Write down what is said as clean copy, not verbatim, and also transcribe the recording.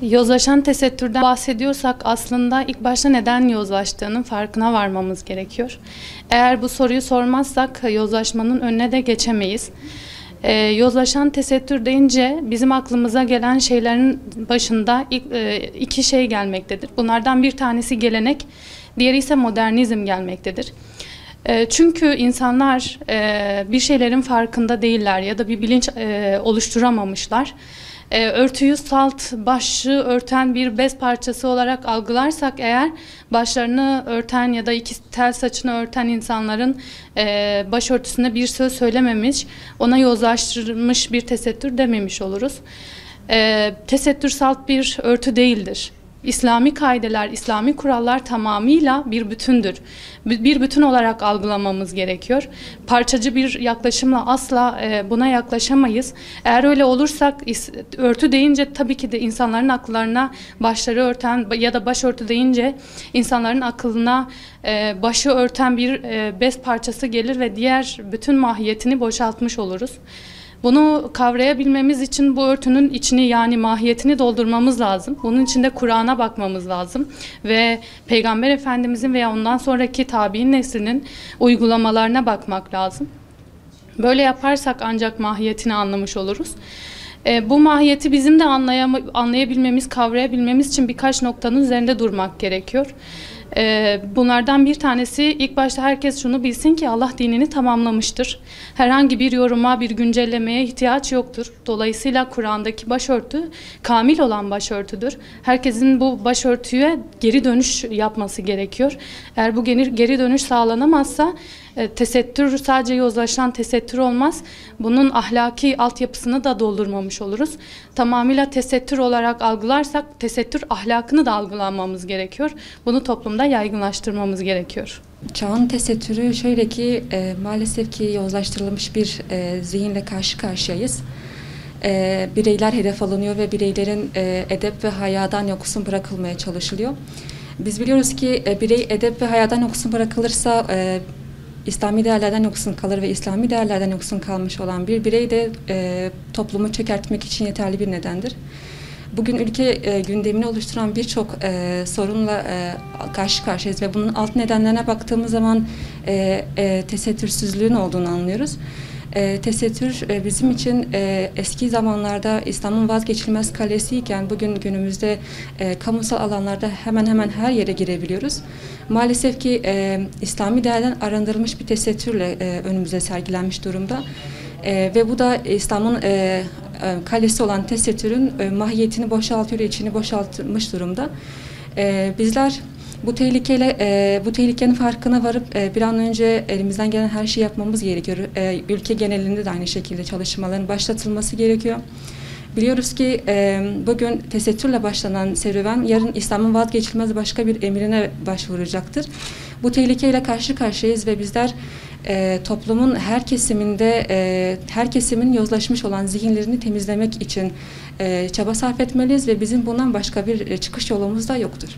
Yozlaşan tesettürden bahsediyorsak aslında ilk başta neden yozlaştığının farkına varmamız gerekiyor. Eğer bu soruyu sormazsak yozlaşmanın önüne de geçemeyiz. Yozlaşan tesettür deyince bizim aklımıza gelen şeylerin başında iki şey gelmektedir. Bunlardan bir tanesi gelenek, diğeri ise modernizm gelmektedir. Çünkü insanlar bir şeylerin farkında değiller ya da bir bilinç oluşturamamışlar. Örtüyü salt, başı örten bir bez parçası olarak algılarsak eğer, başlarını örten ya da iki tel saçını örten insanların başörtüsüne bir söz söylememiş, ona yozlaştırılmış bir tesettür dememiş oluruz. Tesettür salt bir örtü değildir. İslami kaideler, İslami kurallar tamamıyla bir bütündür. Bir bütün olarak algılamamız gerekiyor. Parçacı bir yaklaşımla asla buna yaklaşamayız. Eğer öyle olursak, örtü deyince tabii ki de insanların akıllarına başları örten ya da başörtü deyince insanların aklına başı örten bir bez parçası gelir ve diğer bütün mahiyetini boşaltmış oluruz. Bunu kavrayabilmemiz için bu örtünün içini, yani mahiyetini doldurmamız lazım. Bunun için de Kur'an'a bakmamız lazım ve Peygamber Efendimizin veya ondan sonraki tabi'in neslinin uygulamalarına bakmak lazım. Böyle yaparsak ancak mahiyetini anlamış oluruz. Bu mahiyeti bizim de anlayabilmemiz, kavrayabilmemiz için birkaç noktanın üzerinde durmak gerekiyor. Bunlardan bir tanesi, ilk başta herkes şunu bilsin ki Allah dinini tamamlamıştır. Herhangi bir yoruma, bir güncellemeye ihtiyaç yoktur. Dolayısıyla Kur'an'daki başörtü kamil olan başörtüdür. Herkesin bu başörtüye geri dönüş yapması gerekiyor. Eğer bu geri dönüş sağlanamazsa tesettür sadece yozlaşan tesettür olmaz. Bunun ahlaki altyapısını da doldurmamış oluruz. Tamamıyla tesettür olarak algılarsak tesettür ahlakını da algılamamız gerekiyor. Bunu toplumda yaygınlaştırmamız gerekiyor. Çağın tesettürü şöyle ki maalesef ki yozlaştırılmış bir zihinle karşı karşıyayız. Bireyler hedef alınıyor ve bireylerin edep ve hayadan yoksun bırakılmaya çalışılıyor. Biz biliyoruz ki birey edep ve hayadan yoksun bırakılırsa İslami değerlerden yoksun kalır ve İslami değerlerden yoksun kalmış olan bir birey de toplumu çökertmek için yeterli bir nedendir. Bugün ülke gündemini oluşturan birçok sorunla karşı karşıyayız ve bunun alt nedenlerine baktığımız zaman tesettürsüzlüğün olduğunu anlıyoruz. Tesettür bizim için eski zamanlarda İslam'ın vazgeçilmez kalesiyken bugün günümüzde kamusal alanlarda hemen hemen her yere girebiliyoruz. Maalesef ki İslami değerden arındırılmış bir tesettürle önümüze sergilenmiş durumda. Ve bu da İslam'ın kalesi olan tesettürün mahiyetini boşaltıyor, içini boşaltmış durumda. Bizler bu tehlikenin farkına varıp bir an önce elimizden gelen her şeyi yapmamız gerekiyor. Ülke genelinde de aynı şekilde çalışmaların başlatılması gerekiyor. Biliyoruz ki bugün tesettürle başlanan serüven yarın İslam'ın vazgeçilmez başka bir emrine başvuracaktır. Bu tehlikeyle karşı karşıyayız ve bizler toplumun her kesimin yozlaşmış olan zihinlerini temizlemek için çaba sarf etmeliyiz ve bizim bundan başka bir çıkış yolumuz da yoktur.